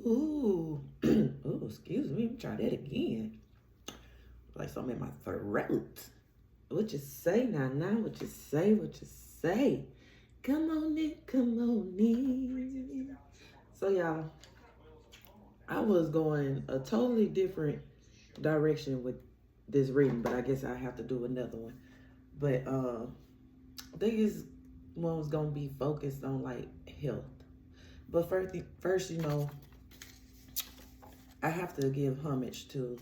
Ooh. Ooh, excuse me. Try that again. Like something in my throat. What you say now? What you say? What you say? Come on in, come on in. So y'all, I was going a totally different direction with this reading, but I guess I have to do another one. But I think this one was gonna be focused on like health. But first, I have to give homage to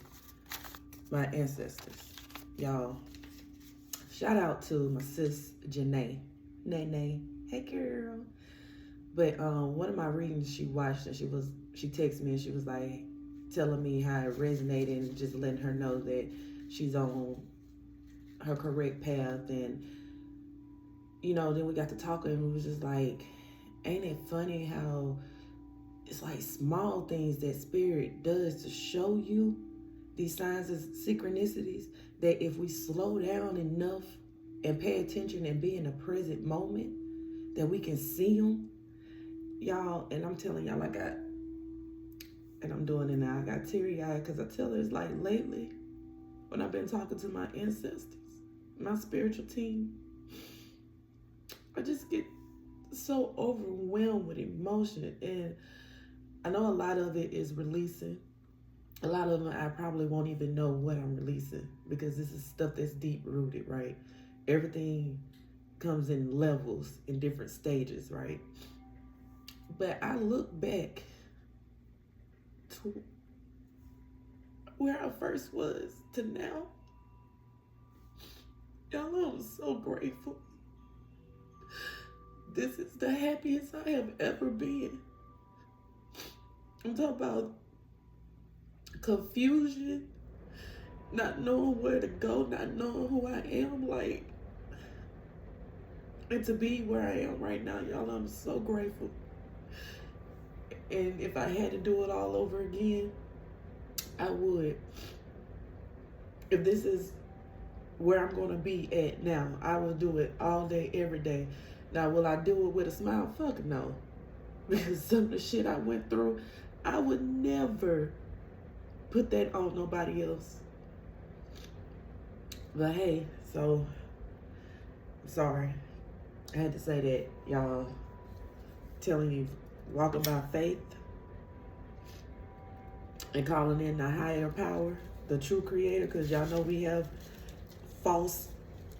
my ancestors. Y'all, shout out to my sis Janae. Nene. Hey girl. But one of my readings she watched and she texted me and she was like telling me how it resonated and just letting her know that she's on her correct path. And then we got to talking and we was just like, ain't it funny how it's like small things that spirit does to show you these signs of synchronicities, that if we slow down enough and pay attention and be in the present moment, that we can see them. Y'all, and I'm telling y'all, and I'm doing it now, I got teary-eyed because I tell her it's like lately, when I've been talking to my ancestors, my spiritual team, I just get so overwhelmed with emotion. And I know a lot of it is releasing. A lot of them I probably won't even know what I'm releasing because this is stuff that's deep rooted, right? Everything comes in levels, in different stages, right? But I look back to where I first was to now. Y'all, I'm so grateful. This is the happiest I have ever been. I'm talking about confusion, not knowing where to go, not knowing who I am, and to be where I am right now, y'all, I'm so grateful. And if I had to do it all over again, I would. If this is where I'm going to be at now, I will do it all day, every day. Now, will I do it with a smile? Fuck no. Because some of the shit I went through, I would never put that on nobody else. But hey, so, I'm sorry. I had to say that, y'all. Telling you, walking by faith and calling in the higher power, the true creator, because y'all know we have false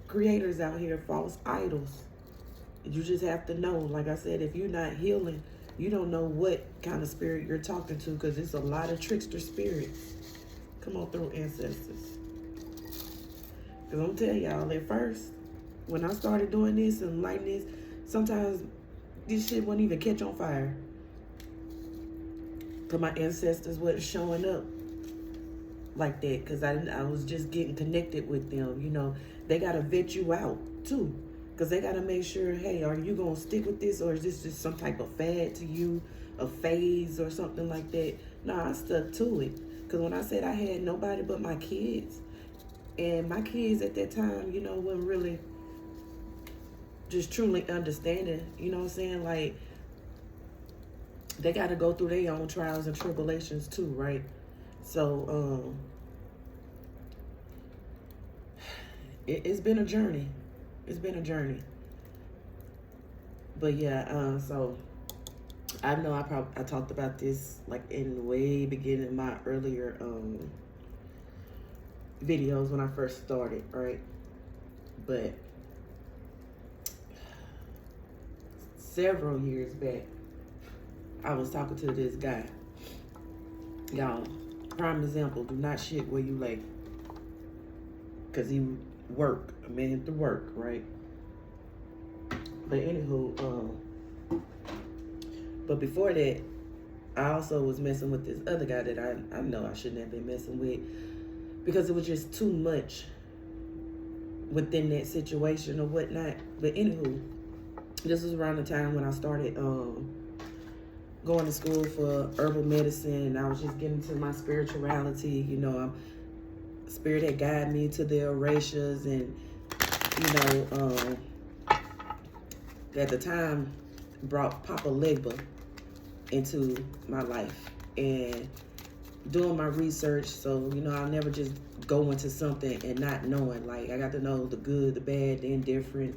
creators out here, false idols. You just have to know, like I said, if you're not healing, you don't know what kind of spirit you're talking to, because it's a lot of trickster spirits. Come on through, ancestors. Because I'm telling y'all, at first, when I started doing this and lighting this, sometimes this shit wouldn't even catch on fire. Because my ancestors wasn't showing up like that, because I was just getting connected with them. They got to vet you out, too. Because they got to make sure, hey, are you going to stick with this, or is this just some type of fad to you, a phase or something like that? No, I stuck to it. Because when I said I had nobody but my kids, and my kids at that time, wasn't really just truly understanding, you know what I'm saying? Like, they got to go through their own trials and tribulations too, right? So, it's been a journey. It's been a journey. But yeah, so I know I talked about this like in the way beginning my earlier videos when I first started, right? But several years back, I was talking to this guy. Y'all, prime example, do not shit where you lay. Because he work, a man to work, right? But anywho, but before that, I also was messing with this other guy that I know I shouldn't have been messing with, because it was just too much within that situation or whatnot. But anywho, this was around the time when I started going to school for herbal medicine. I was just getting to my spirituality. Spirit had guided me to the Orishas, and at the time brought Papa Legba into my life. and doing my research. So, I'll never just go into something and not knowing. Like, I got to know the good, the bad, the indifferent,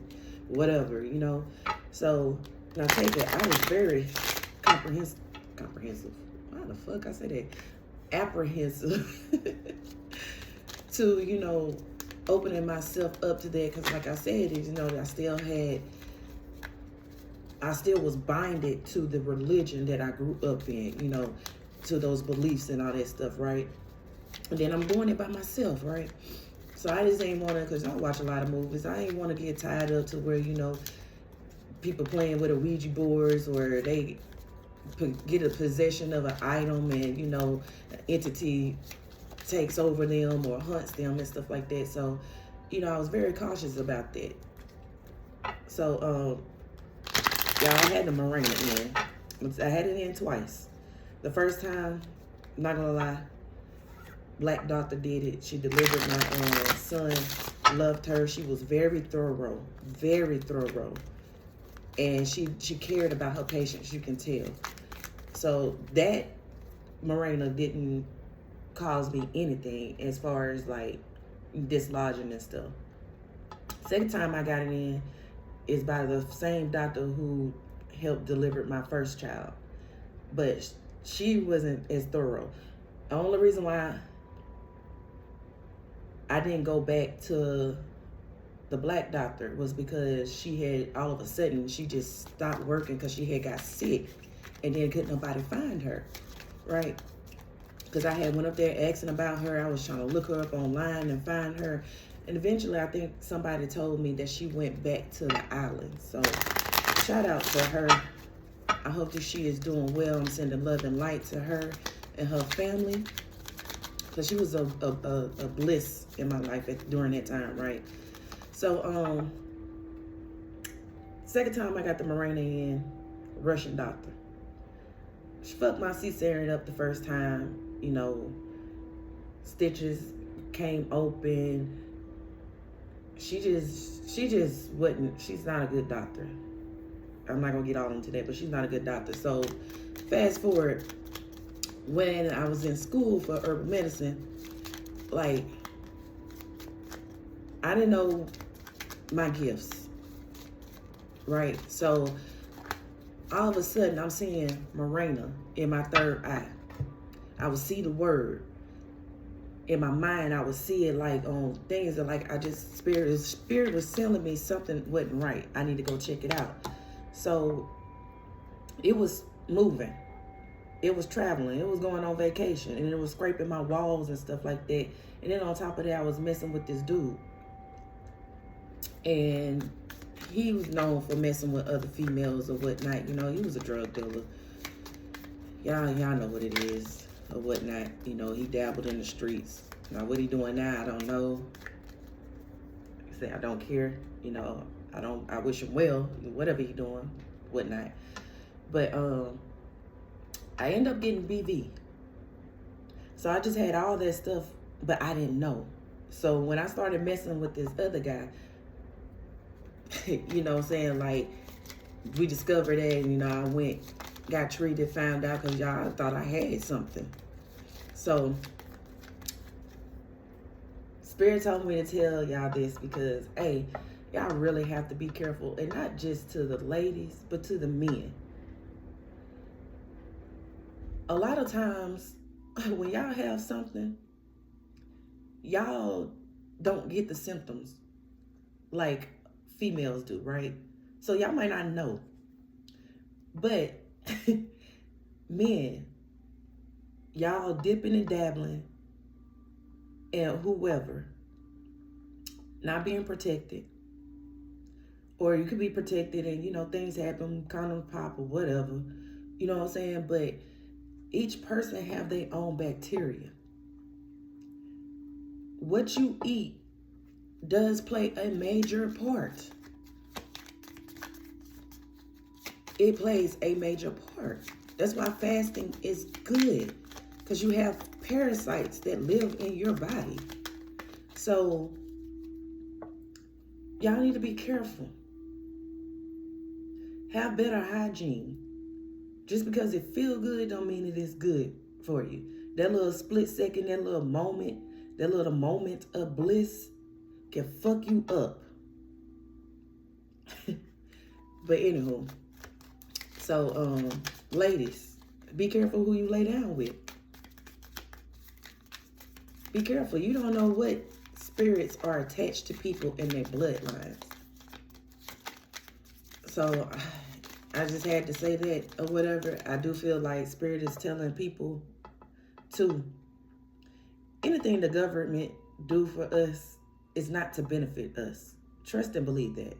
whatever, So, now take it, I was very comprehensive. Why the fuck I say that? Apprehensive to, opening myself up to that. Because like I said, I still was binded to the religion that I grew up in, to those beliefs and all that stuff, right? And then I'm doing it by myself, right? So I just ain't want to, because I watch a lot of movies, I ain't want to get tied up to where, people playing with a Ouija boards, or they get a possession of an item and, an entity takes over them or hunts them and stuff like that. So, I was very cautious about that. So, y'all, I had the Mirena in. I had it in twice. The first time, I'm not gonna lie, black doctor did it. She delivered my son. Loved her. She was very thorough, and she cared about her patients. You can tell. So that Mirena didn't cause me anything as far as like dislodging and stuff. Second time I got it in is by the same doctor who helped deliver my first child, but she wasn't as thorough. The only reason why I didn't go back to the black doctor was because she had, all of a sudden, she just stopped working because she had got sick, and then couldn't nobody find her, right? Because I had went up there asking about her. I was trying to look her up online and find her. And eventually, I think somebody told me that she went back to the island. So, shout out to her. I hope that she is doing well. I'm sending love and light to her and her family. Because she was a bliss in my life during that time, right? So, second time I got the Mirena in, Russian doctor. She fucked my cesarean up the first time. Stitches came open. She just wasn't, she's not a good doctor. I'm not gonna get all into that, but she's not a good doctor. So fast forward, when I was in school for herbal medicine, like, I didn't know my gifts, right? So all of a sudden I'm seeing Mirena in my third eye. I would see the word. In my mind, I would see it like on things that like spirit was telling me something wasn't right. I need to go check it out. So it was moving. It was traveling. It was going on vacation, and it was scraping my walls and stuff like that. And then on top of that, I was messing with this dude. And he was known for messing with other females or whatnot. He was a drug dealer. Y'all know what it is or whatnot. He dabbled in the streets. Now, what he doing now, I don't know. Like I say, I don't care. I wish him well, whatever he doing, whatnot. But I end up getting BV. So I just had all that stuff, but I didn't know. So when I started messing with this other guy, like, we discovered that, and, I went, got treated, found out, because y'all thought I had something. So Spirit told me to tell y'all this because, hey, y'all really have to be careful, and not just to the ladies, but to the men. A lot of times, when y'all have something, y'all don't get the symptoms like females do, right? So y'all might not know. But men, y'all dipping and dabbling and whoever, not being protected. Or you could be protected and, things happen, condoms pop or whatever. You know what I'm saying? But each person have their own bacteria. What you eat does play a major part. It plays a major part. That's why fasting is good, because you have parasites that live in your body. So y'all need to be careful. Have better hygiene. Just because it feel good don't mean it is good for you. That little split second, that little moment of bliss can fuck you up. But anywho, so ladies, be careful who you lay down with. Be careful. You don't know what spirits are attached to people in their bloodlines. So I just had to say that or whatever. I do feel like spirit is telling people to, anything the government do for us is not to benefit us. Trust and believe that.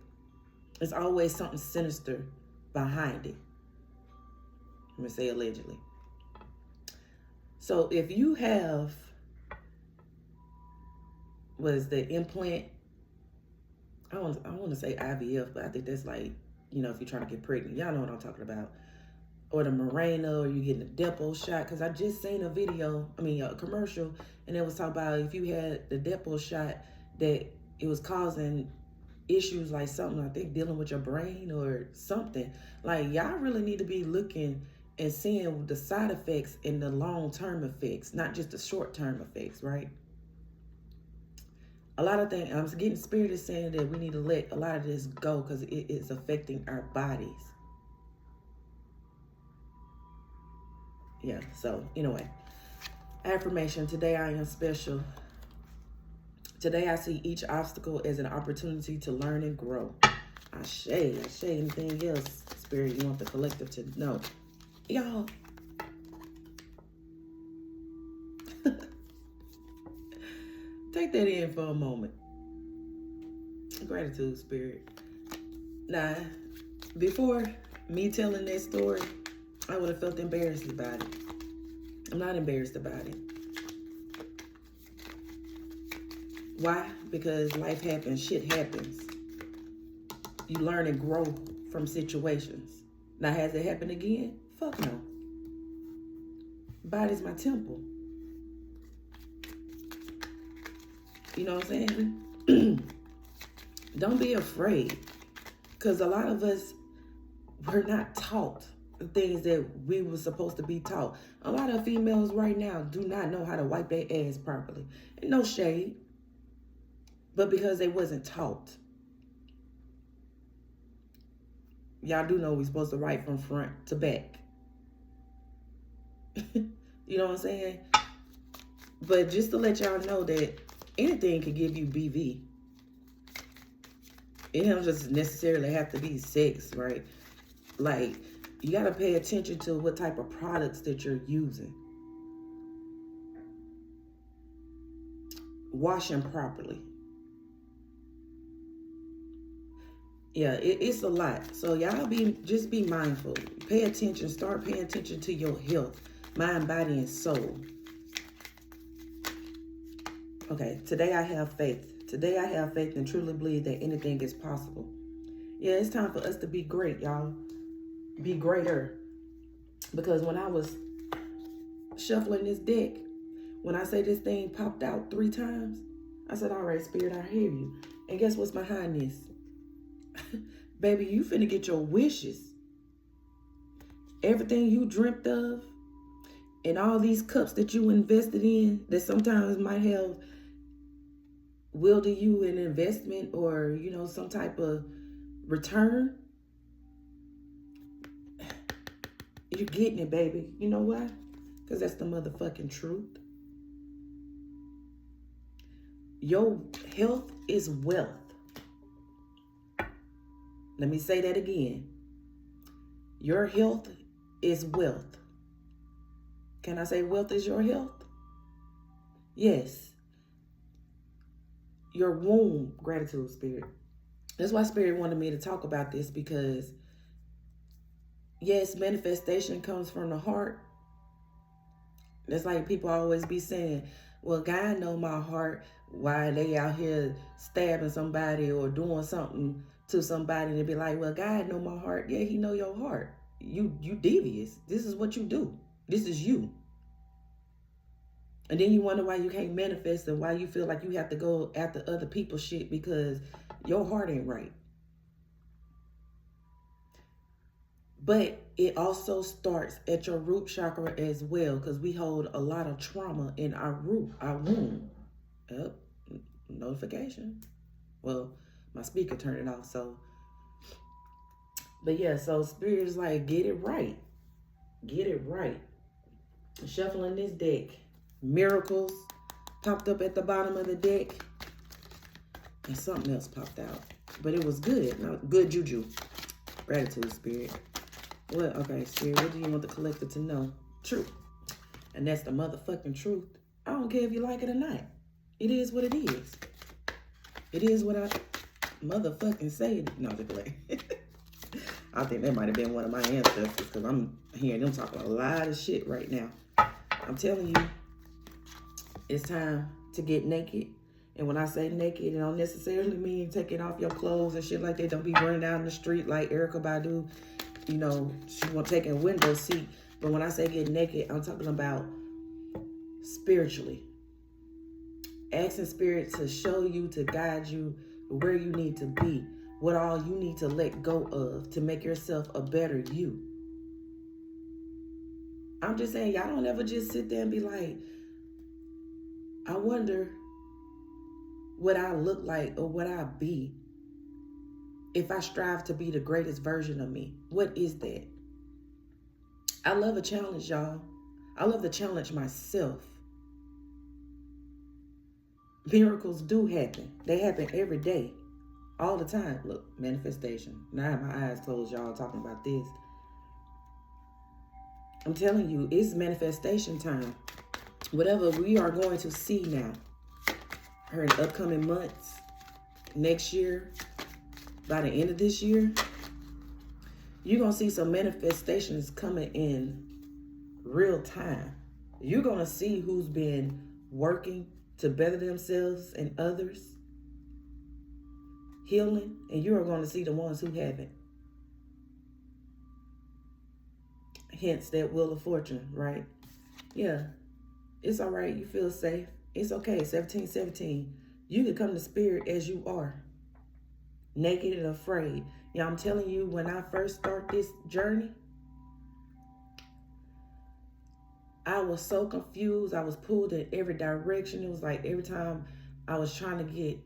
There's always something sinister behind it. I'm going to say allegedly. So if you have, was the implant, I want to say IVF, but I think that's like, you know, if you're trying to get pregnant. Y'all know what I'm talking about. Or the Mirena, or you getting a Depo shot. Because I just seen a commercial, and it was talking about if you had the Depo shot, that it was causing issues like something, I think, dealing with your brain or something. Like, y'all really need to be looking and seeing the side effects and the long-term effects, not just the short-term effects, right? A lot of things, I'm getting spirit is saying that we need to let a lot of this go because it is affecting our bodies. Yeah, so anyway, affirmation. Today I am special. Today I see each obstacle as an opportunity to learn and grow. Ashe. Anything else, spirit, you want the collective to know? Y'all. Take that in for a moment. Gratitude, spirit. Now, before me telling that story, I would have felt embarrassed about it. I'm not embarrassed about it. Why? Because life happens, shit happens. You learn and grow from situations. Now, has it happened again? Fuck no. Body's my temple. You know what I'm saying? Don't be afraid. Because a lot of us were not taught the things that we were supposed to be taught. A lot of females right now do not know how to wipe their ass properly. And no shade. But because they wasn't taught. Y'all do know we're supposed to write from front to back. You know what I'm saying? But just to let y'all know that anything can give you BV. It don't just necessarily have to be sex, right? Like, you got to pay attention to what type of products that you're using. Wash them properly. Yeah, it's a lot. So y'all just be mindful. Pay attention. Start paying attention to your health, mind, body, and soul. Okay, today I have faith. Today I have faith and truly believe that anything is possible. Yeah, it's time for us to be great, y'all. Be greater. Because when I was shuffling this deck, when I say this thing popped out 3 times, I said, all right, spirit, I hear you. And guess what's behind this? Baby, you finna get your wishes. Everything you dreamt of and all these cups that you invested in that sometimes might have wielded you an investment or, you know, some type of return. You're getting it, baby. You know why? Because that's the motherfucking truth. Your health is wealth. Let me say that again. Your health is wealth. Can I say wealth is your health? Yes. Your womb, gratitude, spirit. That's why spirit wanted me to talk about this, because yes, manifestation comes from the heart. That's like people always be saying, well, God know my heart. Why they out here stabbing somebody or doing something to somebody, and they be like, well, God know my heart. Yeah, he know your heart. You devious. This is what you do. This is you. And then you wonder why you can't manifest and why you feel like you have to go after other people's shit because your heart ain't right. But it also starts at your root chakra as well, because we hold a lot of trauma in our root, our womb. Yep, notification. Well, my speaker turned it off, so. But yeah, so Spirit is like, get it right. Get it right. Shuffling this deck. Miracles popped up at the bottom of the deck. And something else popped out. But it was good. Good juju. Gratitude, Spirit. What? Okay, Spirit, what do you want the collector to know? Truth. And that's the motherfucking truth. I don't care if you like it or not. It is what it is. It is what I motherfucking say. No, the play. I think that might have been one of my ancestors, because I'm hearing them talking a lot of shit right now. I'm telling you, it's time to get naked. And when I say naked, it don't necessarily mean taking off your clothes and shit like that. Don't be running down the street like Erykah Badu. You know, she won't take a window seat. But when I say get naked, I'm talking about spiritually. Asking Spirit to show you, to guide you where you need to be. What all you need to let go of to make yourself a better you. I'm just saying, y'all don't ever just sit there and be like, I wonder what I look like or what I be if I strive to be the greatest version of me. What is that? I love a challenge, y'all. I love to challenge myself. Miracles do happen. They happen every day. All the time. Look, manifestation. Now I have my eyes closed, y'all, talking about this. I'm telling you, it's manifestation time. Whatever we are going to see now, in the upcoming months, next year, by the end of this year, you're going to see some manifestations coming in real time. You're going to see who's been working to better themselves and others, healing, and you are going to see the ones who haven't. Hence that Wheel of Fortune, right? Yeah, it's all right. You feel safe. It's okay. 1717. You can come to Spirit as you are, naked and afraid. Yeah, I'm telling you, when I first start this journey, I was so confused. I was pulled in every direction. It was like every time I was trying to get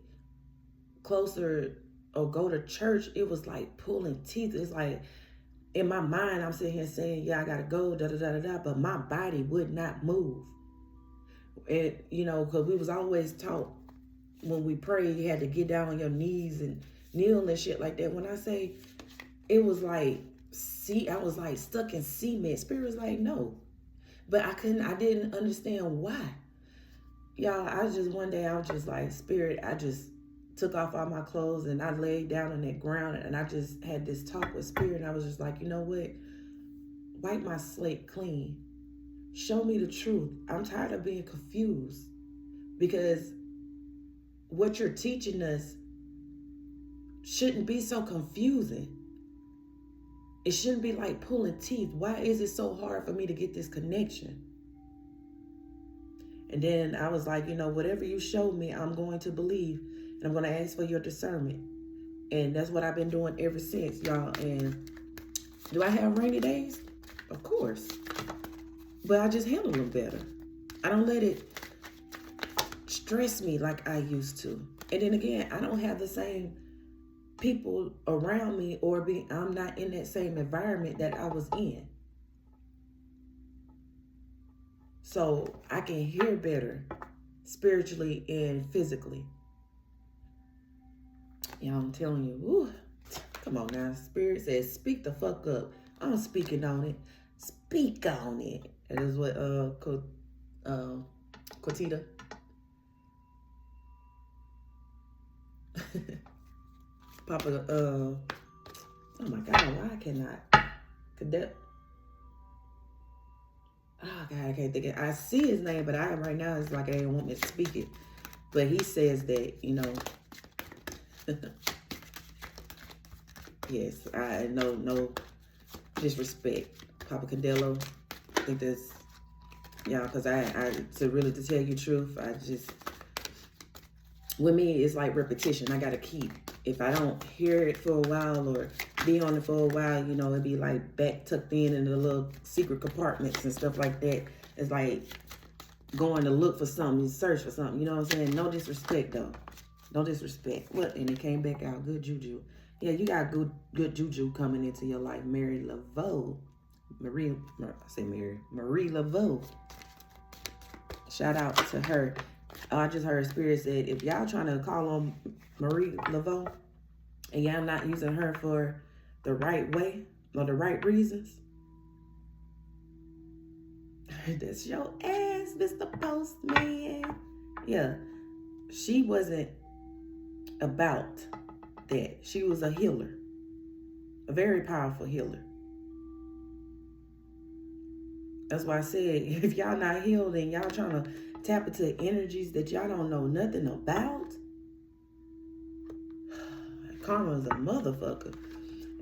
closer or go to church, it was like pulling teeth. It's like in my mind, I'm sitting here saying, yeah, I gotta go, da-da-da-da-da, but my body would not move. And, you know, because we was always taught when we pray, you had to get down on your knees and kneel and shit like that. When I say it was like, I was like stuck in cement. Spirit was like, no. But I didn't understand why. Y'all, one day I was just like, Spirit, I just took off all my clothes and I laid down on that ground and I just had this talk with Spirit. And I was just like, you know what? Wipe my slate clean. Show me the truth. I'm tired of being confused, because what you're teaching us shouldn't be so confusing. It shouldn't be like pulling teeth. Why is it so hard for me to get this connection? And then I was like, you know, whatever you show me, I'm going to believe. And I'm going to ask for your discernment. And that's what I've been doing ever since, y'all. And do I have rainy days? Of course. But I just handle them better. I don't let it stress me like I used to. And then again, I don't have the same people around me, or I'm not in that same environment that I was in. So I can hear better spiritually and physically. You know, I'm telling you, woo, come on now. Spirit says, speak the fuck up. I'm speaking on it. Speak on it. That is what Quatita. Papa, oh my God, why I cannot? Cadet. Oh God, I can't think of it. I see his name, but right now it's like I don't want me to speak it. But he says that, you know, yes, I know, no disrespect, Papa Candello. I think that's, y'all, because to tell you the truth, with me, it's like repetition. I gotta keep. If I don't hear it for a while or be on it for a while, you know, it'd be like back tucked in the little secret compartments and stuff like that. It's like going to look for something, you search for something. You know what I'm saying? No disrespect though. No disrespect. What? And it came back out. Good juju. Yeah, you got good juju coming into your life. Marie Laveau. Marie Laveau. Shout out to her. I just heard Spirit said, if y'all trying to call on Marie Laveau and y'all not using her for the right way or the right reasons, that's your ass, Mr. Postman. Yeah, she wasn't about that. She was a healer, a very powerful healer. That's why I said, if y'all not healed and y'all trying to tap into energies that y'all don't know nothing about, karma is a motherfucker.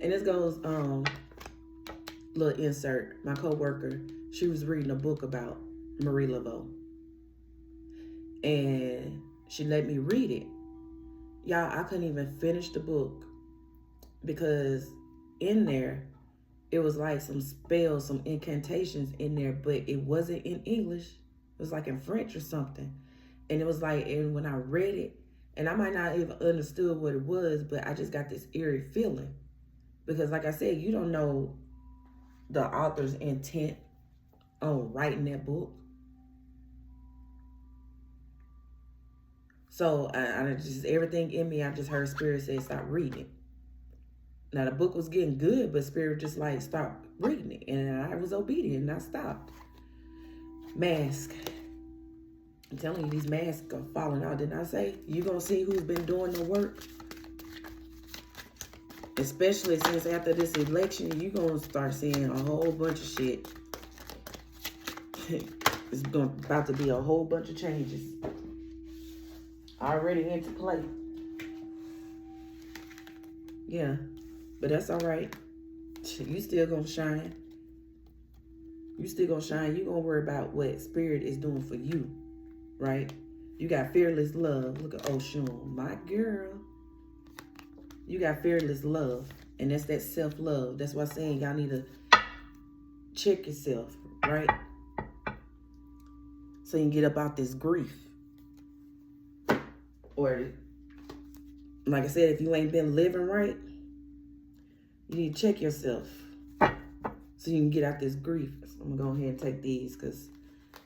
And this goes, little insert. My coworker, she was reading a book about Marie Laveau, and she let me read it. Y'all, I couldn't even finish the book because in there, it was like some spells, some incantations in there, but it wasn't in English. It was like in French or something. And it was like, and when I read it, and I might not even understood what it was, but I just got this eerie feeling. Because like I said, you don't know the author's intent on writing that book. So I just, everything in me, I just heard Spirit say, stop reading it. Now the book was getting good, but Spirit just like, stop reading it. And I was obedient and I stopped. Mask. I'm telling you, these masks are falling out. Didn't I say? You're going to see who's been doing the work. Especially since after this election, you're going to start seeing a whole bunch of shit. It's about to be a whole bunch of changes. Already into play. Yeah. But that's all right. You still going to shine. You still going to shine. You're going to worry about what Spirit is doing for you. Right? You got fearless love. Look at Oshun, my girl. You got fearless love. And that's that self-love. That's why I'm saying y'all need to check yourself, right? So you can get up out this grief. Or, like I said, if you ain't been living right, you need to check yourself. So you can get out this grief. So I'm going to go ahead and take these because,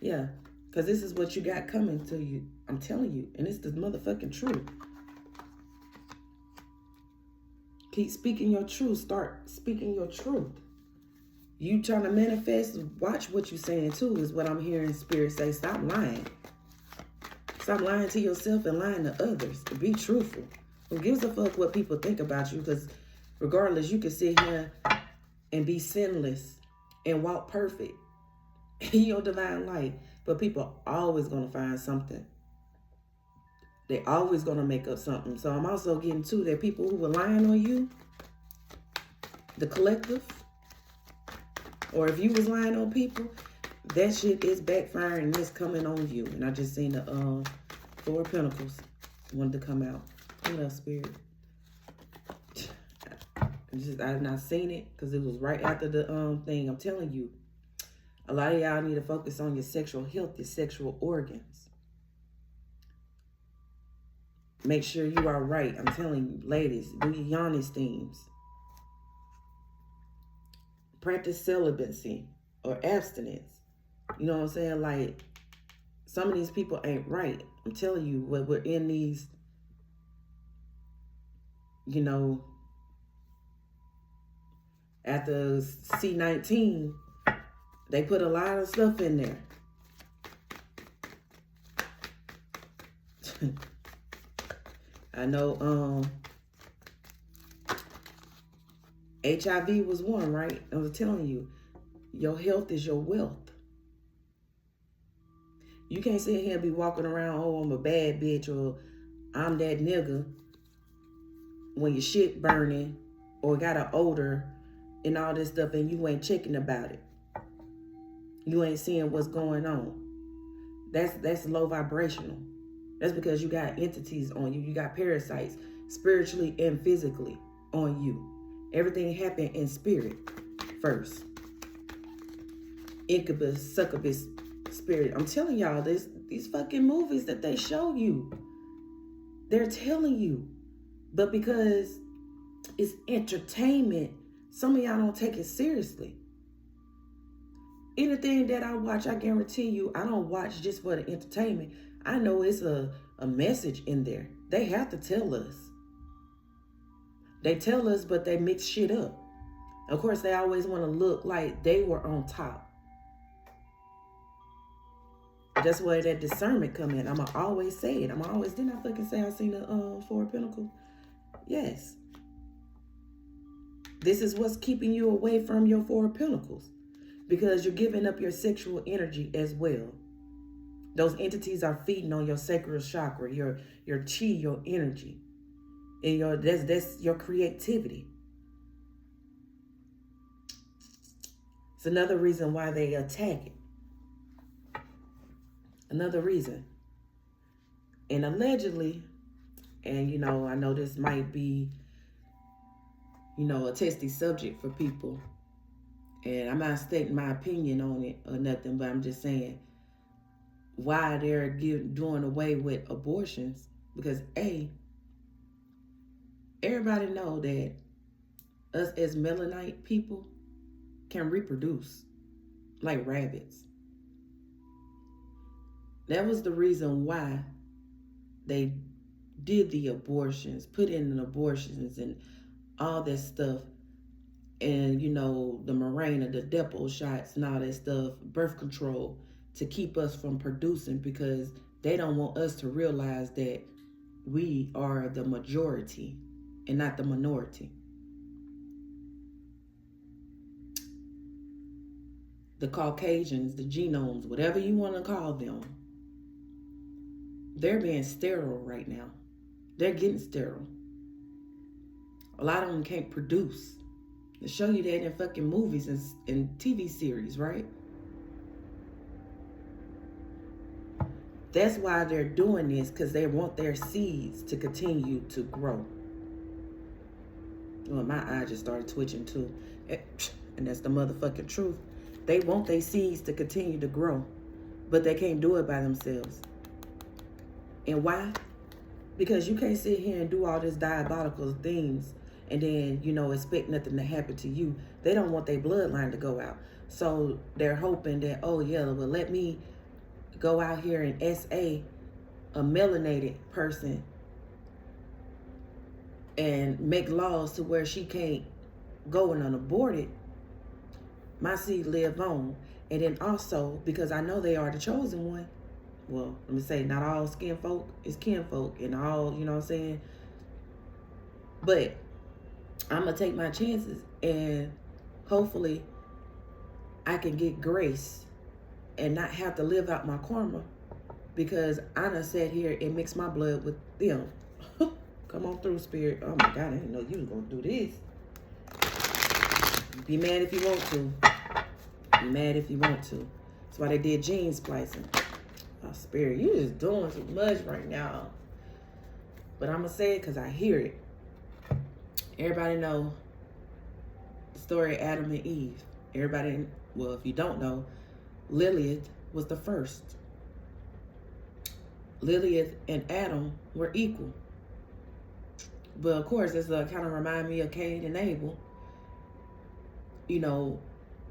yeah. Because this is what you got coming to you. I'm telling you. And it's the motherfucking truth. Keep speaking your truth. Start speaking your truth. You trying to manifest, watch what you're saying too, is what I'm hearing Spirit say. Stop lying. Stop lying to yourself and lying to others. Be truthful. Who gives a fuck what people think about you? Because regardless, you can sit here and be sinless and walk perfect in your divine light. But people are always going to find something. They always going to make up something. So I'm also getting to that people who were lying on you, the collective, or if you was lying on people, that shit is backfiring and it's coming on you. And I just seen the Four of Pentacles wanted to come out. What else, Spirit? I've not seen it because it was right after the thing. I'm telling you. A lot of y'all need to focus on your sexual health, your sexual organs. Make sure you are right. I'm telling you, ladies, do your yoni steams. Practice celibacy or abstinence. You know what I'm saying? Like, some of these people ain't right. I'm telling you, we're in these, you know, after C-19, they put a lot of stuff in there. I know HIV was one, right? I was telling you, your health is your wealth. You can't sit here and be walking around, oh, I'm a bad bitch, or I'm that nigga, when your shit burning, or got an odor, and all this stuff, and you ain't checking about it. You ain't seeing what's going on. That's low vibrational. That's because you got entities on you. You got parasites, spiritually and physically, on you. Everything happened in spirit first. Incubus, succubus, spirit. I'm telling y'all, these fucking movies that they show you, they're telling you. But because it's entertainment, some of y'all don't take it seriously. Anything that I watch, I guarantee you, I don't watch just for the entertainment. I know it's a message in there. They have to tell us. They tell us, but they mix shit up. Of course, they always want to look like they were on top. That's where that discernment come in. I'ma always say it. Didn't I fucking say I seen the Four of Pentacles? Yes. This is what's keeping you away from your Four of Pentacles. Because you're giving up your sexual energy as well. Those entities are feeding on your sacral chakra, your chi, your energy. And that's your creativity. It's another reason why they attack it. Another reason. And allegedly, and I know this might be, a testy subject for people. And I'm not stating my opinion on it or nothing, but I'm just saying why they're doing away with abortions. Because everybody know that us as melanite people can reproduce like rabbits. That was the reason why they did the abortions, put in the abortions and all that stuff. And, the Mirena, the Depo shots and all that stuff, birth control, to keep us from producing, because they don't want us to realize that we are the majority and not the minority. The Caucasians, the genomes, whatever you want to call them, they're being sterile right now. They're getting sterile. A lot of them can't produce. They show you that in fucking movies and TV series, right? That's why they're doing this, because they want their seeds to continue to grow. Well, my eye just started twitching too. And that's the motherfucking truth. They want their seeds to continue to grow, but they can't do it by themselves. And why? Because you can't sit here and do all this diabolical things and then, expect nothing to happen to you. They don't want their bloodline to go out. So they're hoping that, let me go out here and SA a melanated person and make laws to where she can't go and unabort it. My seed live on. And then also, because I know they are the chosen one, well, let me say, not all skin folk is kinfolk, and all, you know what I'm saying? But I'm going to take my chances, and hopefully I can get grace and not have to live out my karma, because I done sat here and mixed my blood with them. Come on through, spirit. Oh my God, I didn't know you was going to do this. Be mad if you want to. Be mad if you want to. That's why they did gene splicing. Oh, spirit, you just doing too much right now. But I'm going to say it because I hear it. Everybody know the story of Adam and Eve. Everybody, well, if you don't know, Lilith was the first. Lilith and Adam were equal. But of course, this kind of remind me of Cain and Abel.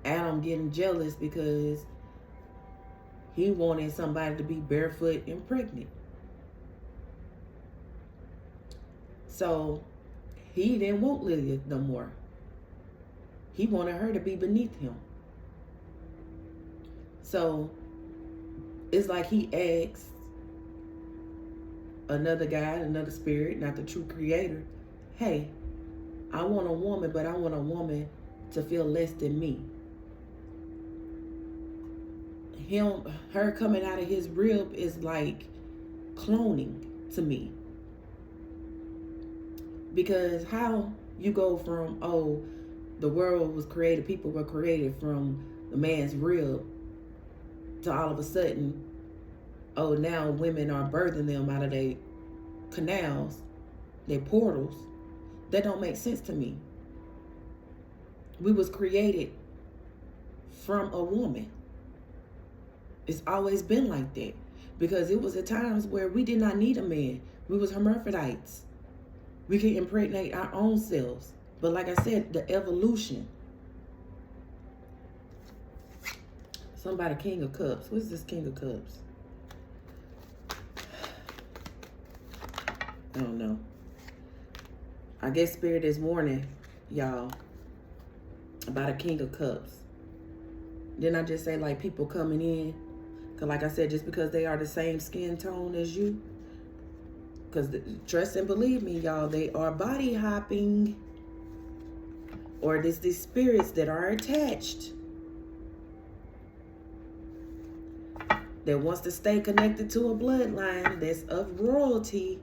Adam getting jealous because he wanted somebody to be barefoot and pregnant. So he didn't want Lilith no more. He wanted her to be beneath him. So it's like he asked another God, another spirit, not the true creator, hey, I want a woman, but I want a woman to feel less than me. Her coming out of his rib is like cloning to me. Because how you go from, the world was created, people were created from the man's rib, to all of a sudden oh, now women are birthing them out of their canals, their portals. That don't make sense to me. We was created from a woman. It's always been like that. Because it was at times where we did not need a man. We was hermaphrodites. We could impregnate our own selves. But like I said, the evolution. Somebody King of Cups. What's this King of Cups? I don't know. I guess Spirit is warning y'all about a King of Cups. Didn't I just say like people coming in? Because like I said, just because they are the same skin tone as you. Because trust and believe me, y'all, they are body hopping. Or there's these spirits that are attached. That wants to stay connected to a bloodline that's of royalty.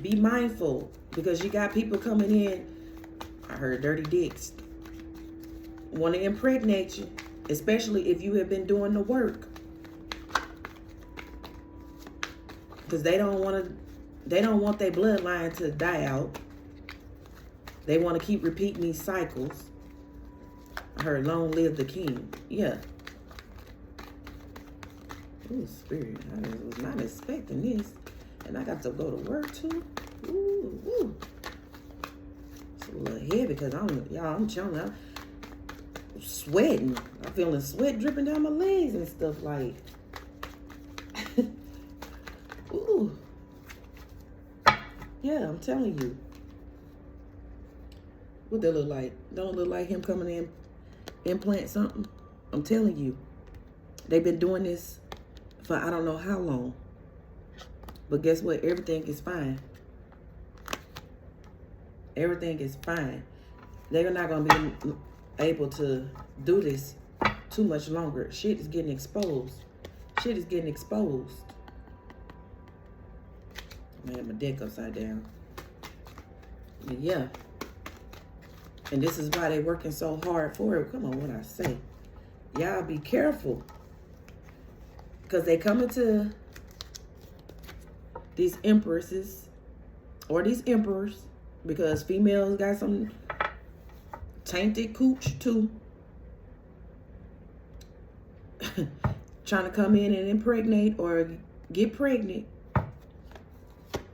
Be mindful, because you got people coming in. I heard dirty dicks. Want to impregnate you, especially if you have been doing the work. Because they don't want their bloodline to die out. They want to keep repeating these cycles. I heard long live the king. Yeah. Ooh, Spirit. I was not expecting this. And I got to go to work too. Ooh, ooh. It's a little heavy because I'm telling you, I'm sweating. I'm feeling sweat dripping down my legs and stuff like. Ooh. Yeah, I'm telling you. What that look like? Don't look like him coming in, implant something? I'm telling you. They've been doing this for I don't know how long. But guess what? Everything is fine. Everything is fine. They're not going to be able to do this too much longer. Shit is getting exposed. Shit is getting exposed. I have my deck upside down. But yeah. And this is why they're working so hard for it. Come on, what I say. Y'all be careful. Because they come into these empresses or these emperors, because females got some tainted cooch too. Trying to come in and impregnate or get pregnant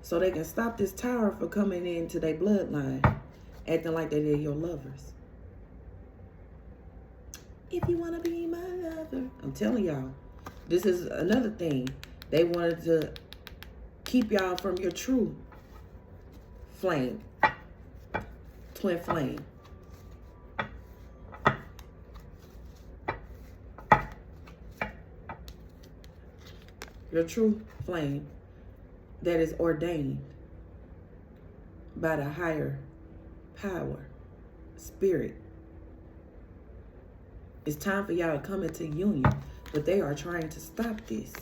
so they can stop this tower from coming into their bloodline, acting like they're your lovers. If you want to be my lover. I'm telling y'all, this is another thing. They wanted to keep y'all from your true flame. Twin flame. Your true flame that is ordained by the higher power, spirit. It's time for y'all to come into union, but they are trying to stop this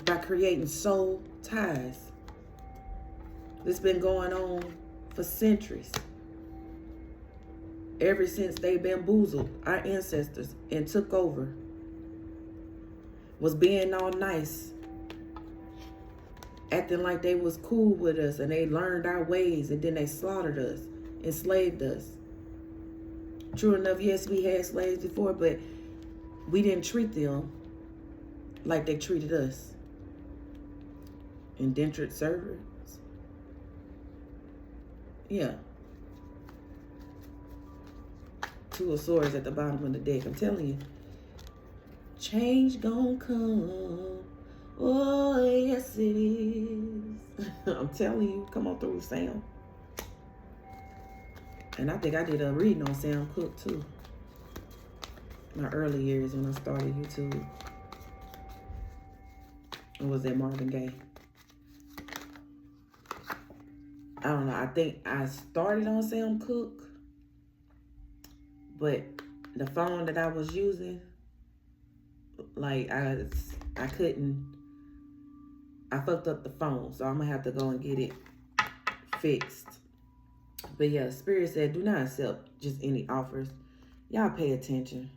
by creating soul ties. This been going on for centuries. Ever since they bamboozled our ancestors and took over. Was being all nice. Acting like they was cool with us and they learned our ways and then they slaughtered us, enslaved us. True enough, yes, we had slaves before, but we didn't treat them like they treated us. Indentured servants. Yeah. Two of Swords at the bottom of the deck. I'm telling you. Change gonna come. Oh, yes it is. I'm telling you. Come on through, Sam. And I think I did a reading on Sam Cooke too. My early years when I started YouTube. Or was that Marvin Gaye? I don't know. I think I started on Sam Cooke. But the phone that I was using, like I fucked up the phone, so I'm gonna have to go and get it fixed. But yeah, Spirit said, do not accept just any offers. Y'all pay attention.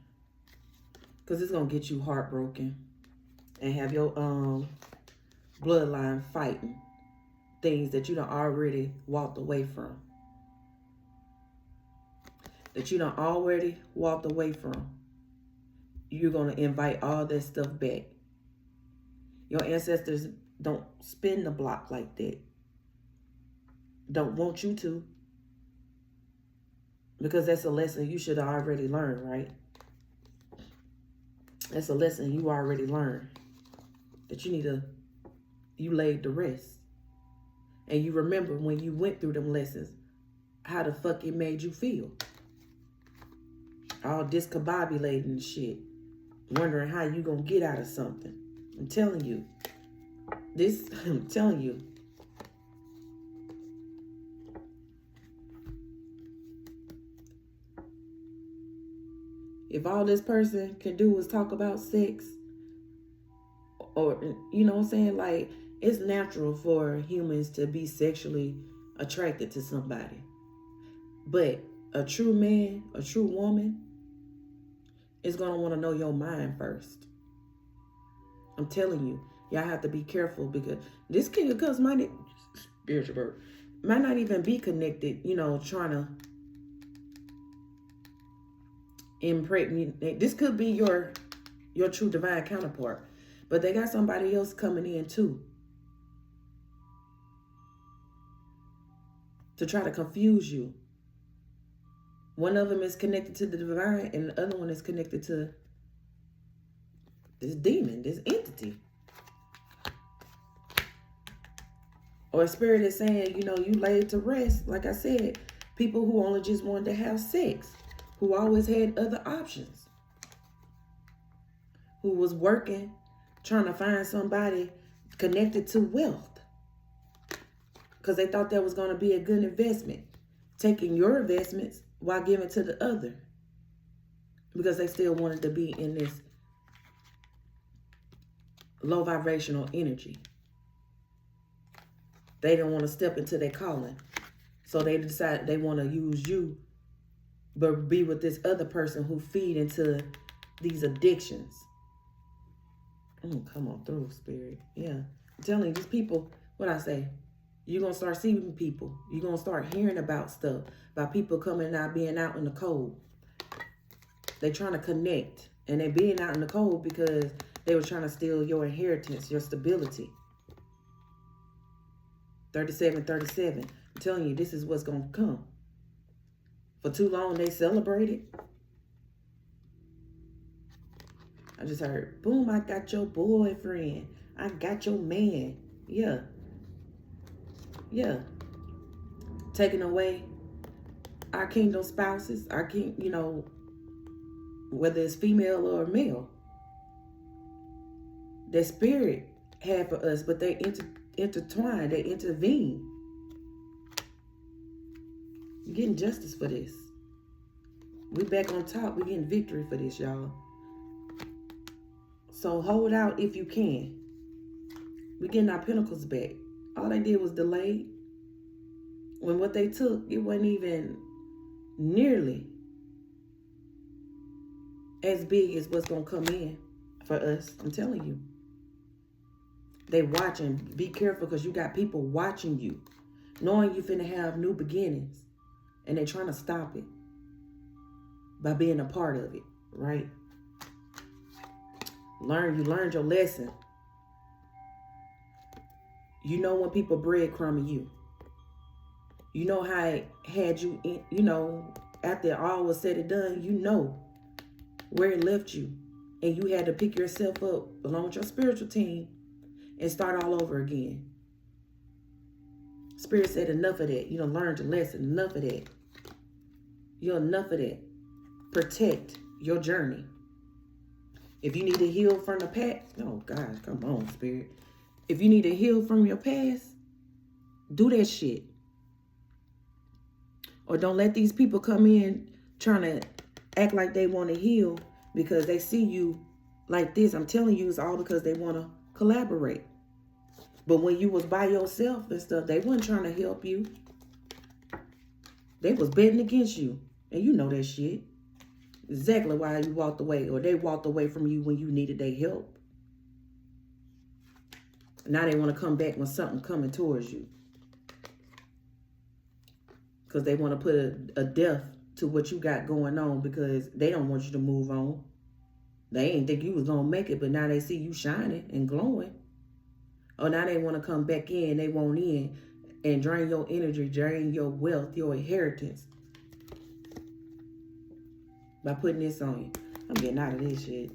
Because it's going to get you heartbroken and have your bloodline fighting things that you done already walked away from. That you done already walked away from. You're going to invite all that stuff back. Your ancestors don't spin the block like that. Don't want you to. Because that's a lesson you should have already learned, right? That's a lesson you already learned. That you laid to rest. And you remember when you went through them lessons, how the fuck it made you feel. All discombobulated and shit. Wondering how you gonna get out of something. I'm telling you. I'm telling you. If all this person can do is talk about sex, or, you know what I'm saying? Like, it's natural for humans to be sexually attracted to somebody. But a true man, a true woman, is going to want to know your mind first. I'm telling you, y'all have to be careful because this King of Cups might, spiritual bird, might not even be connected, you know, trying to impregnate. This could be your true divine counterpart, but they got somebody else coming in too to try to confuse you. One of them is connected to the divine and the other one is connected to this demon, this entity. Or a spirit is saying, you know, you laid to rest. Like I said, people who only just wanted to have sex, who always had other options, who was working, trying to find somebody connected to wealth because they thought that was going to be a good investment, taking your investments while giving to the other because they still wanted to be in this low vibrational energy. They didn't want to step into their calling. So they decided they want to use you, but be with this other person who feed into these addictions. Come on through, spirit. Yeah. I'm telling you, these people, what I say, you're going to start seeing people. You're going to start hearing about stuff, about people coming out, being out in the cold. They're trying to connect. And they're being out in the cold because they were trying to steal your inheritance, your stability. 3737. I'm telling you, this is what's going to come. For too long, they celebrated. I just heard, boom, I got your boyfriend. I got your man. Yeah. Yeah. Taking away our kingdom spouses, our king, you know, whether it's female or male. Their spirit had for us, but they intertwine, they intervene. You're getting justice for this. We back on top. We're getting victory for this, y'all. So hold out if you can. We're getting our pentacles back. All they did was delay. When what they took, it wasn't even nearly as big as what's going to come in for us. I'm telling you. They watching. Be careful because you got people watching you, knowing you finna have new beginnings, and they're trying to stop it by being a part of it, right? You learned your lesson. You know when people breadcrumbing you. You know how it had you, you know, after all was said and done, you know where it left you. And you had to pick yourself up along with your spiritual team and start all over again. Spirit said enough of that. You done learned your lesson. Enough of that. You're enough of that. Protect your journey. If you need to heal from the past, oh God, come on, Spirit. If you need to heal from your past, do that shit. Or don't let these people come in trying to act like they want to heal because they see you like this. I'm telling you, it's all because they want to collaborate. But when you was by yourself and stuff, they wasn't trying to help you. They was betting against you. And you know that shit. exactly why you walked away, or they walked away from you when you needed their help. Now they want to come back when something coming towards you. Because they want to put a death to what you got going on, because they don't want you to move on. They ain't think you was going to make it, but now they see you shining and glowing. Or now they want to come back in, they want in and drain your energy, drain your wealth, your inheritance. By putting this on you. I'm getting out of this shit.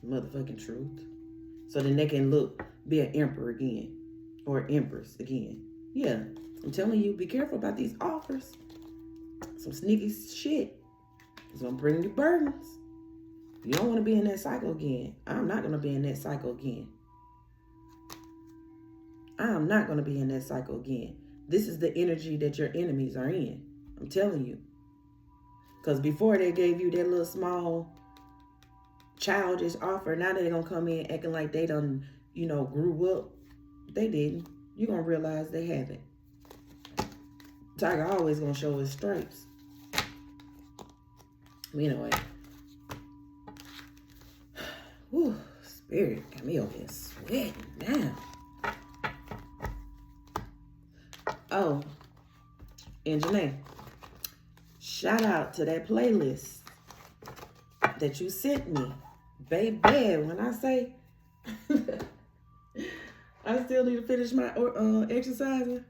Motherfucking truth. So then they can be an emperor again. Or empress again. Yeah. I'm telling you, be careful about these offers. Some sneaky shit. It's going to bring you burdens. You don't want to be in that cycle again. I'm not going to be in that cycle again. I'm not going to be in that cycle again. This is the energy that your enemies are in. I'm telling you. Because before they gave you that little small childish offer, now they're going to come in acting like they done, grew up. They didn't. You're going to realize they haven't. Tiger always going to show his stripes. Anyway. Whew, spirit got me over here sweating down. Oh, and Janae, shout out to that playlist that you sent me. Baby, when I say I still need to finish my exercising,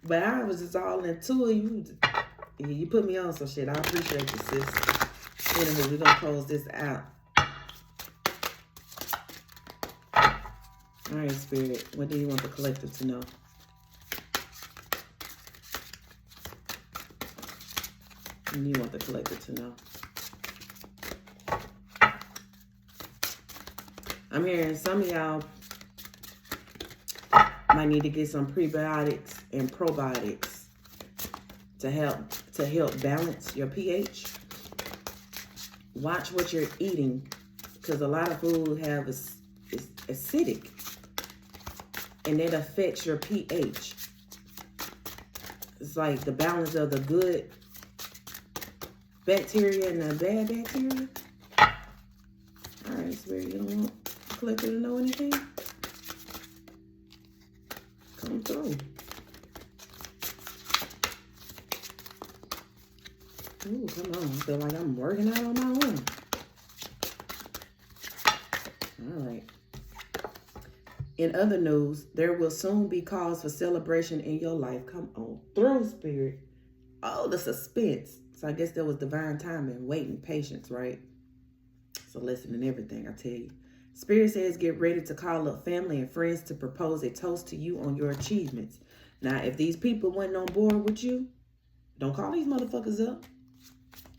but I was just all into it. You put me on some shit. I appreciate you, sis. Anyway, we're going to close this out. All right, Spirit, what do you want the collective to know? And you want the collective to know. I'm hearing some of y'all might need to get some prebiotics and probiotics to help balance your pH. Watch what you're eating, because a lot of food is acidic, and it affects your pH. It's like the balance of the good bacteria and the bad bacteria. All right, Spirit, you don't want the collector to know anything? Come through. Ooh, come on. I feel like I'm working out on my own. All right. In other news, there will soon be cause for celebration in your life. Come on through, Spirit. Oh, the suspense. So I guess there was divine timing, waiting, patience, right? So listen and everything I tell you. Spirit says get ready to call up family and friends to propose a toast to you on your achievements. Now, if these people weren't on board with you, don't call these motherfuckers up.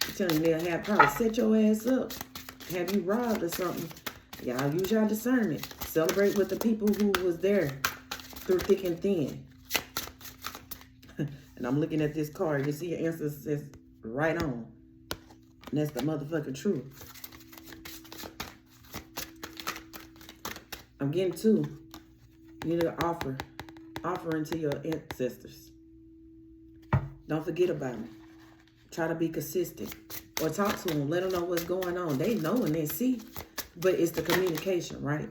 I'm telling you, they'll have probably set your ass up, have you robbed or something. Y'all use your discernment. Celebrate with the people who was there through thick and thin. And I'm looking at this card. You see your answer says right on. And that's the motherfucking truth. I'm getting to, you need to offering to your ancestors. Don't forget about them. Try to be consistent. Or talk to them. Let them know what's going on. They know and they see. But it's the communication, right?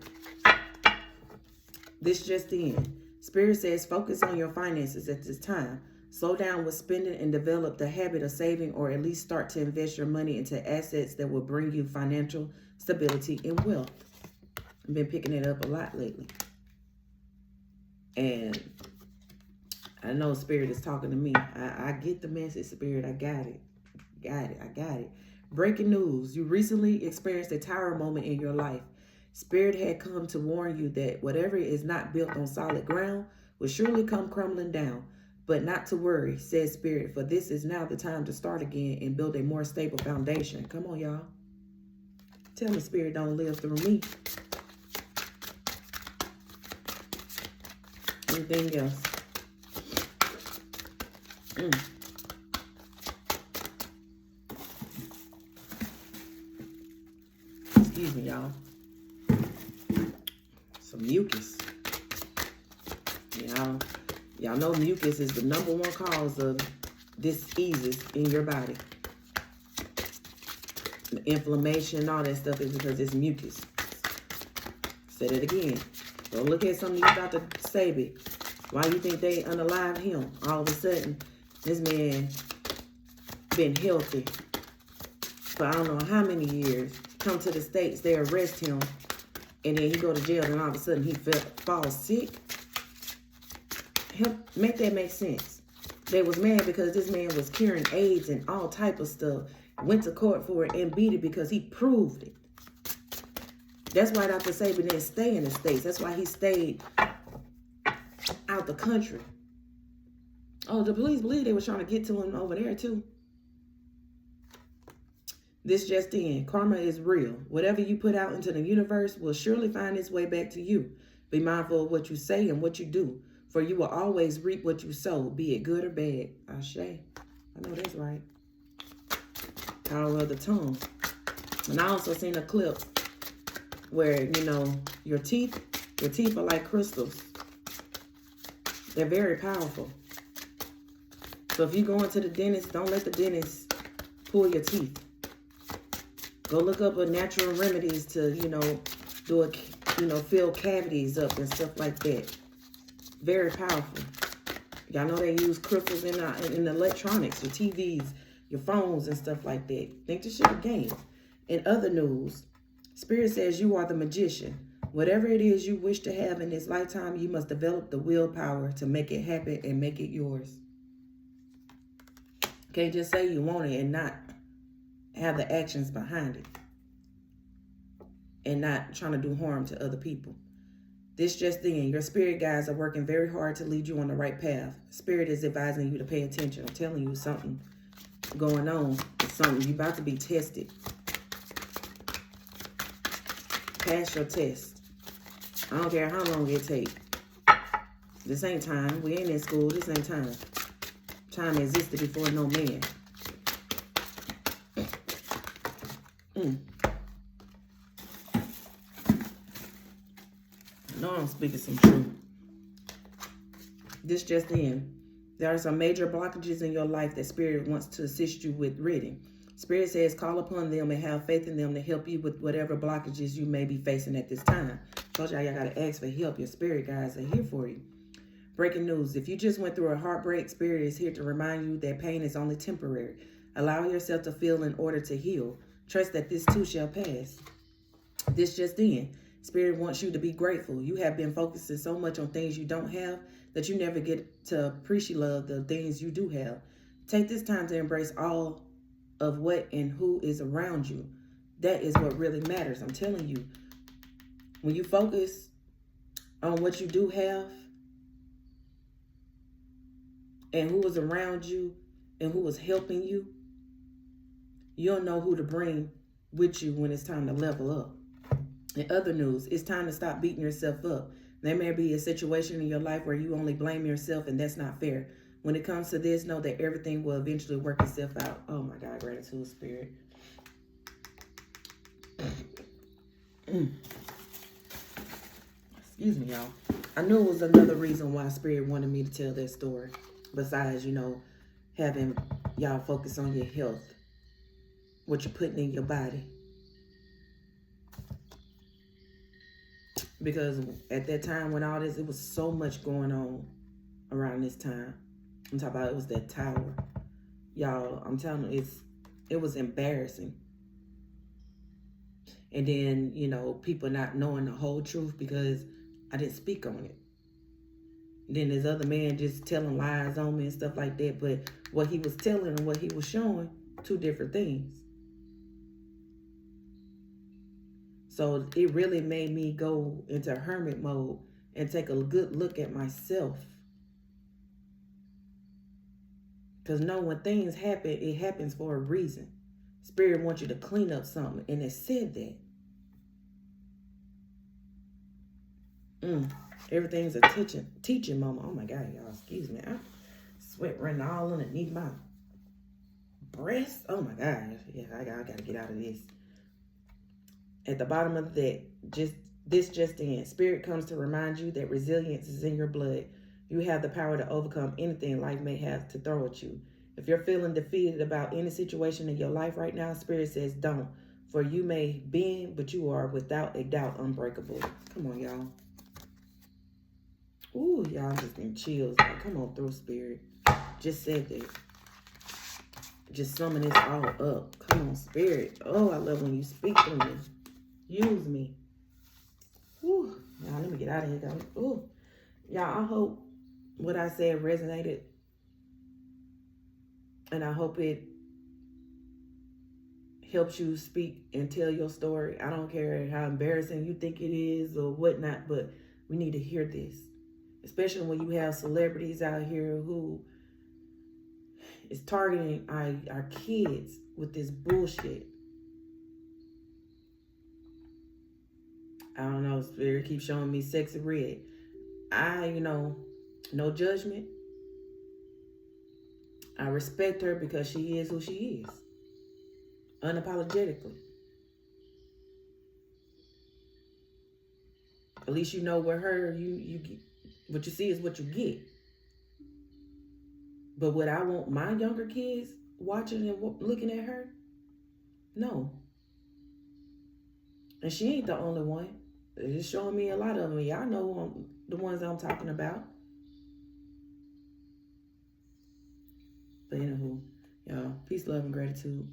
This just in. Spirit says focus on your finances at this time. Slow down with spending and develop the habit of saving, or at least start to invest your money into assets that will bring you financial stability and wealth. I've been picking it up a lot lately. And I know Spirit is talking to me. I get the message, Spirit. I got it. I got it. Breaking news. You recently experienced a tower moment in your life. Spirit had come to warn you that whatever is not built on solid ground will surely come crumbling down. But not to worry, says Spirit, for this is now the time to start again and build a more stable foundation. Come on, y'all. Tell me Spirit don't live through me. Anything else? Excuse me, y'all. Some mucus. Y'all know mucus is the #1 cause of diseases in your body. The inflammation, all that stuff is because it's mucus. Said it again. Go look at some of these Dr. Sebi. Why you think they unalive him? All of a sudden, this man been healthy for I don't know how many years. Come to the States, they arrest him, and then he go to jail, and all of a sudden he falls sick. Make that make sense. They was mad because this man was curing AIDS and all type of stuff. Went to court for it and beat it because he proved it. That's why Dr. Saban didn't stay in the States. That's why he stayed out the country. Oh, the police believe they were trying to get to him over there too. This just in. Karma is real. Whatever you put out into the universe will surely find its way back to you. Be mindful of what you say and what you do, for you will always reap what you sow, be it good or bad. Ashe. I know that's right. Power of the tongue. And I also seen a clip where, you know, your teeth are like crystals. They're very powerful. So if you go into the dentist, don't let the dentist pull your teeth. Go look up a natural remedies to, you know, fill cavities up and stuff like that. Very powerful. Y'all know they use crystals in electronics, your TVs, your phones and stuff like that. Think this shit a game. In other news, Spirit says you are the magician. Whatever it is you wish to have in this lifetime, you must develop the willpower to make it happen and make it yours. Can't just say you want it and not have the actions behind it. And not trying to do harm to other people. This just in, your spirit guides are working very hard to lead you on the right path. Spirit is advising you to pay attention. I'm telling you something going on. It's something you're about to be tested. Pass your test. I don't care how long it takes. This ain't time. We ain't in school. This ain't time. Time existed before no man. No, I'm speaking some truth. This just in. There are some major blockages in your life that Spirit wants to assist you with ridding. Spirit says call upon them and have faith in them to help you with whatever blockages you may be facing at this time. Told y'all got to ask for help. Your spirit guides are here for you. Breaking news. If you just went through a heartbreak, Spirit is here to remind you that pain is only temporary. Allow yourself to feel in order to heal. Trust that this too shall pass. This just in. Spirit wants you to be grateful. You have been focusing so much on things you don't have that you never get to appreciate the things you do have. Take this time to embrace all of what and who is around you. That is what really matters. I'm telling you, when you focus on what you do have and who is around you and who is helping you, you'll know who to bring with you when it's time to level up. In other news, it's time to stop beating yourself up. There may be a situation in your life where you only blame yourself, and that's not fair. When it comes to this, know that everything will eventually work itself out. Oh my God, gratitude, Spirit. Excuse me, y'all. I knew it was another reason why Spirit wanted me to tell that story. Besides, you know, having y'all focus on your health, what you're putting in your body. Because at that time when all this, it was so much going on around this time. I'm talking about it was that tower. Y'all, I'm telling you, it was embarrassing. And then, you know, people not knowing the whole truth because I didn't speak on it. Then this other man just telling lies on me and stuff like that. But what he was telling and what he was showing, two different things. So it really made me go into hermit mode and take a good look at myself. Because when things happen, it happens for a reason. Spirit wants you to clean up something. And it said that. Everything's a teaching moment. Oh my God, y'all, excuse me. Sweat running all underneath my breast. Oh my God. Yeah, I gotta get out of this. At the bottom of the deck, just in. Spirit comes to remind you that resilience is in your blood. You have the power to overcome anything life may have to throw at you. If you're feeling defeated about any situation in your life right now, Spirit says don't. For you may bend, but you are without a doubt unbreakable. Come on, y'all. Ooh, y'all just getting chills. Like, come on through, Spirit. Just said that. Just summon this all up. Come on, Spirit. Oh, I love when you speak to me. Use me. Ooh, y'all, let me get out of here, guys. Ooh, y'all, I hope what I said resonated. And I hope it helps you speak and tell your story. I don't care how embarrassing you think it is or whatnot, but we need to hear this. Especially when you have celebrities out here who is targeting our kids with this bullshit. I don't know, Spirit keeps showing me sexy red. No judgment. I respect her because she is who she is. Unapologetically. At least you know where her, you get, what you see is what you get. But would I want my younger kids watching and looking at her? No. And she ain't the only one. It's showing me a lot of them. Y'all know the ones I'm talking about. But anywho, y'all, peace, love, and gratitude.